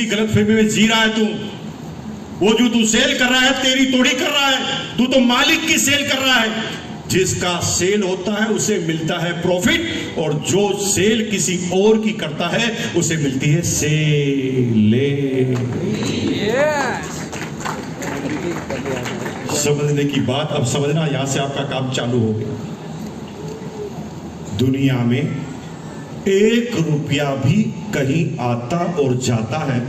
किसकी गलतफहमी में जी रहा है तू? वो जो तू सेल कर रहा है तेरी तोड़ी कर रहा है, तू तो मालिक की सेल कर रहा है। जिसका सेल होता है उसे मिलता है प्रॉफिट, और जो सेल किसी और की करता है उसे मिलती है सेल। समझने की बात अब समझना, यहां से आपका काम चालू हो गया। दुनिया में 1 रुपया भी कहीं आता और जाता है,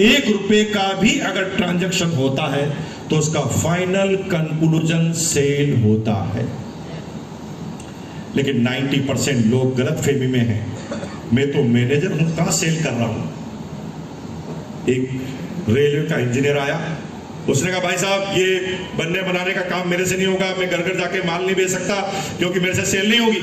1 रुपए का भी अगर ट्रांजैक्शन होता है तो उसका फाइनल कंक्लूजन सेल होता है। लेकिन 90% लोग गलतफहमी में हैं। मैं तो मैनेजर हूं, कहां सेल कर रहा हूं। एक रेलवे का इंजीनियर आया, उसने कहा भाई साहब ये बनने बनाने का काम मेरे से नहीं होगा, मैं घर घर जाके माल नहीं बेच सकता क्योंकि मेरे से सेल नहीं होगी।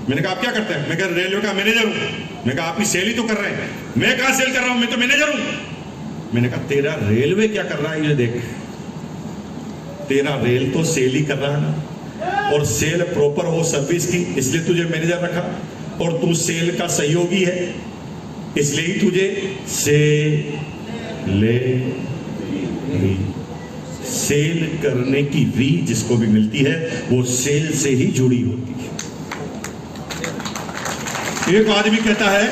मैंने कहा आप क्या करते हैं? मैं कहा रेलवे का मैनेजर हूं। मैंने कहा आप ही सेल ही तो कर रहे हैं। मैं कहां सेल कर रहा हूं, मैं तो मैनेजर हूं। मैंने कहा तेरा रेलवे क्या कर रहा है ये देख, तेरा रेल तो सेल ही कर रहा है ना, और सेल प्रॉपर हो सर्विस की, इसलिए तुझे मैनेजर रखा, और तू सेल का सहयोगी है इसलिए ही तुझे सेल करने की री जिसको भी मिलती है वो सेल से ही जुड़ी होती है। एक आदमी कहता है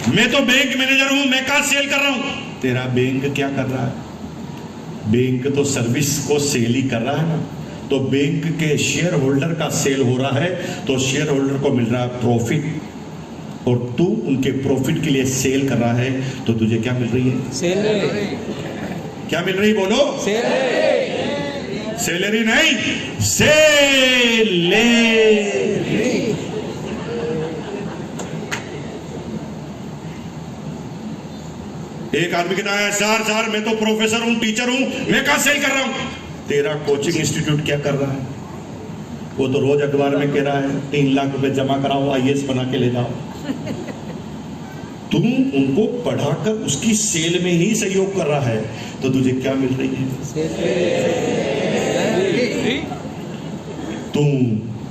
मैं तो बैंक मैनेजर हूं, मैं कहां सेल कर रहा हूं। तेरा बैंक क्या कर रहा है? बैंक तो सर्विस को सेल ही कर रहा है ना। तो बैंक के शेयर होल्डर का सेल हो रहा है तो शेयर होल्डर को मिल रहा है प्रॉफिट, और तू उनके प्रॉफिट के लिए सेल कर रहा है तो तुझे क्या मिल रही है? सैलरी। क्या मिल रही बोलो? सैलरी। सैलरी नहीं, सैलरी। एक आदमी कहना है सर मैं तो प्रोफेसर हूं, टीचर हूं, मैं कहां सेल कर रहा हूं। तेरा कोचिंग इंस्टीट्यूट क्या कर रहा है? वो तो रोज अखबार में कह रहा है 3 लाख रुपए जमा कराओ, IAS बना के ले जाओ। तुम उनको पढ़ाकर उसकी सेल में ही सहयोग कर रहा है तो तुझे क्या मिल रही है? तुम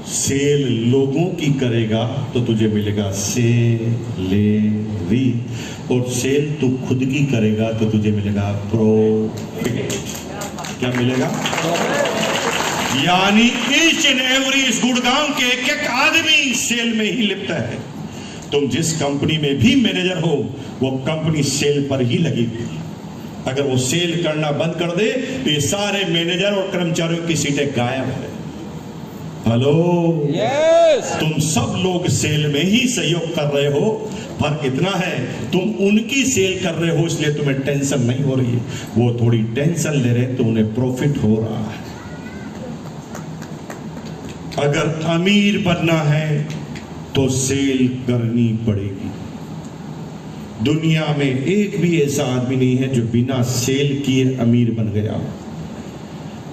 सेल लोगों की करेगा तो तुझे मिलेगा सेलेरी, और सेल तू खुद की करेगा तो तुझे मिलेगा प्रॉफिट। क्या मिलेगा? यानी ईच एंड एवरी इस गुड़गांव के एक आदमी सेल में ही लिप्त है। तुम जिस कंपनी में भी मैनेजर हो वो कंपनी सेल पर ही लगी हुई। अगर वो सेल करना बंद कर दे तो ये सारे मैनेजर और कर्मचारियों की सीटें गायब है। हेलो, तुम सब लोग सेल में ही सहयोग कर रहे हो, फर्क इतना है तुम उनकी सेल कर रहे हो इसलिए तुम्हें टेंशन नहीं हो रही है, वो थोड़ी टेंशन ले रहे तो उन्हें प्रॉफिट हो रहा है। अगर अमीर बनना है तो सेल करनी पड़ेगी। दुनिया में एक भी ऐसा आदमी नहीं है जो बिना सेल किए अमीर बन गया।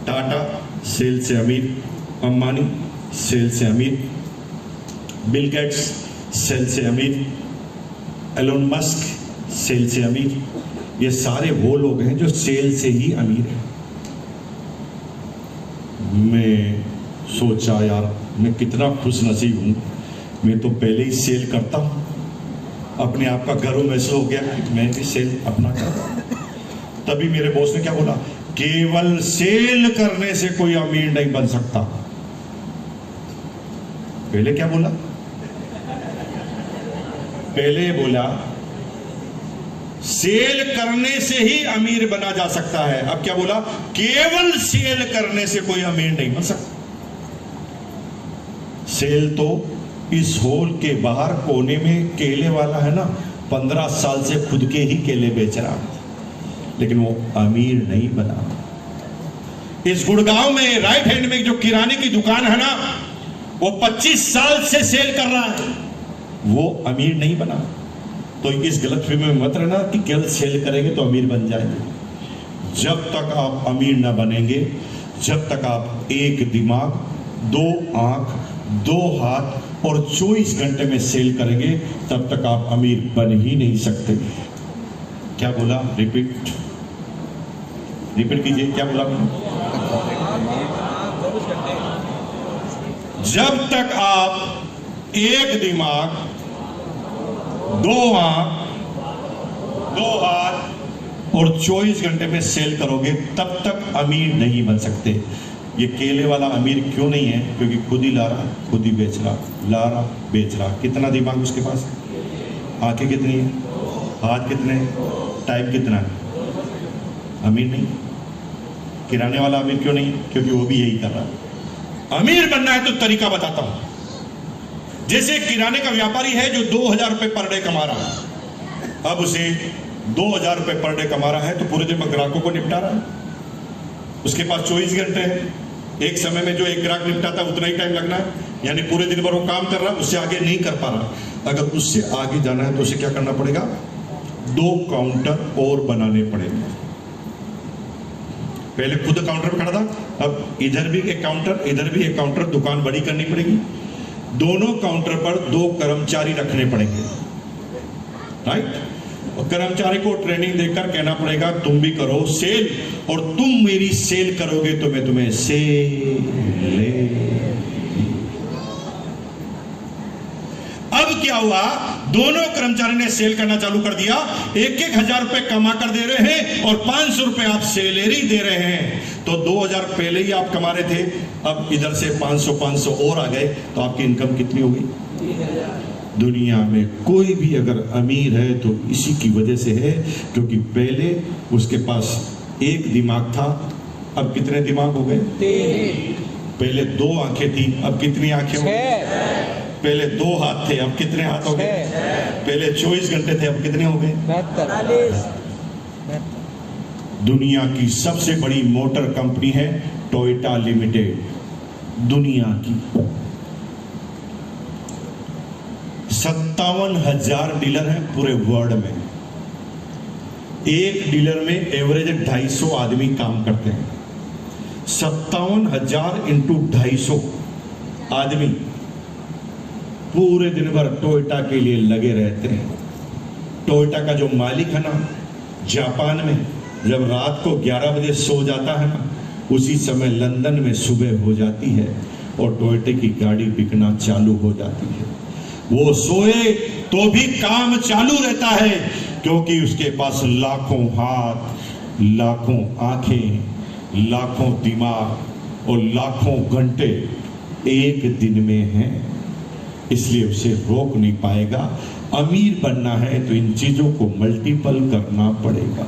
टाटा सेल से अमीर, अंबानी सेल से अमीर, बिल गेट्स सेल से अमीर, एलोन मस्क सेल से अमीर, ये सारे वो लोग हैं जो सेल से ही अमीर हैं। मैं सोचा यार मैं कितना खुश नसीब हूं, मैं तो पहले ही सेल करता हूं, अपने आप का गर्व महसूस हो गया कि मैं भी सेल अपना कर रहा हूं। तभी मेरे बॉस ने क्या बोला, केवल सेल करने से कोई अमीर नहीं बन सकता। पहले क्या बोला? पहले बोला सेल करने से ही अमीर बना जा सकता है, अब क्या बोला? केवल सेल करने से कोई अमीर नहीं बन सकता। सेल तो इस हॉल के बाहर कोने में केले वाला है ना, 15 साल से खुद के ही केले बेच रहा, लेकिन वो अमीर नहीं बना। इस गुड़गांव में राइट हैंड में जो किराने की दुकान है ना, वो 25 साल से सेल कर रहा है, वो अमीर नहीं बना। तो इस गलतफहमी में मत रहना कि केवल सेल करेंगे तो अमीर बन जाएंगे। जब तक आप अमीर ना बनेंगे, जब तक आप एक दिमाग, 2 आंख, 2 हाथ और 24 घंटे में सेल करेंगे, तब तक आप अमीर बन ही नहीं सकते। क्या बोला? रिपीट कीजिए, क्या बोला? जब तक आप एक दिमाग, 2 आंख, 2 हाथ और 24 घंटे में सेल करोगे तब तक अमीर नहीं बन सकते। ये केले वाला अमीर क्यों नहीं है? क्योंकि खुद ही ला रहा, खुद ही बेच रहा, ला रहा, बेच रहा। कितना दिमाग उसके पास? आंखें कितनी है, हाथ कितने, टाइम कितना है? अमीर नहीं। किराने वाला अमीर क्यों नहीं? क्योंकि वो भी यही कर रहा है। अमीर बनना है तो तरीका बताता हूं। जैसे किराने का व्यापारी है जो 2000 रुपए पर डे कमा रहा है, अब उसे 2000 रुपए पर डे कमा रहा है तो पूरे दिन में ग्राहकों को निपटा रहा है। उसके पास 24 घंटे हैं। एक समय में जो एक ग्राहक निपटाता है उतना ही टाइम लगना है, यानी पूरे दिन भर वो काम कर रहा है, उससे आगे नहीं कर पा रहा। अगर उससे आगे जाना है तो उसे क्या करना पड़ेगा? 2 काउंटर और बनाने पड़ेंगे। पहले खुद काउंटर पे खड़ा था, अब इधर भी एक काउंटर, इधर भी एक काउंटर, दुकान बड़ी करनी पड़ेगी। दोनों काउंटर पर 2 कर्मचारी रखने पड़ेंगे, राइट? और कर्मचारी को ट्रेनिंग देकर कहना पड़ेगा तुम भी करो सेल, और तुम मेरी सेल करोगे तो मैं तुम्हें सेल ले। अब क्या हुआ? दोनों कर्मचारी ने सेल करना चालू कर दिया। 1,000 रुपए कमा कर दे रहे हैं और 500 रुपए आप सेलेरी दे रहे हैं। तो 2000 पहले ही आप कमा रहे थे, अब इधर से 500 और आ गए, तो आपकी इनकम कितनी हो गई? दुनिया में कोई भी अगर अमीर है तो इसी की वजह से है, क्योंकि पहले उसके पास एक दिमाग था, अब कितने दिमाग हो गए? 3। पहले 2 आंखें थी, अब कितनी आंखें हो गई? पहले 2 हाथ थे, अब कितने हाथ हो गए? पहले 24 घंटे थे, अब कितने हो गए? 42। दुनिया की सबसे बड़ी मोटर कंपनी है टोयोटा लिमिटेड, दुनिया की। 57,000 डीलर हैं पूरे वर्ल्ड में। एक डीलर में एवरेज 250 आदमी काम करते हैं। 57,000 इंटू 250 आदमी पूरे दिन भर टोयोटा के लिए लगे रहते हैं। टोयोटा का जो मालिक है ना, जापान में जब रात को 11 बजे सो जाता है ना, उसी समय लंदन में सुबह हो जाती है और टोयोटा की गाड़ी बिकना चालू हो जाती है। वो सोए तो भी काम चालू रहता है, क्योंकि उसके पास लाखों हाथ, लाखों आंखें, लाखों दिमाग और लाखों घंटे एक दिन में हैं। इसलिए उसे रोक नहीं पाएगा। अमीर बनना है तो इन चीजों को मल्टीपल करना पड़ेगा।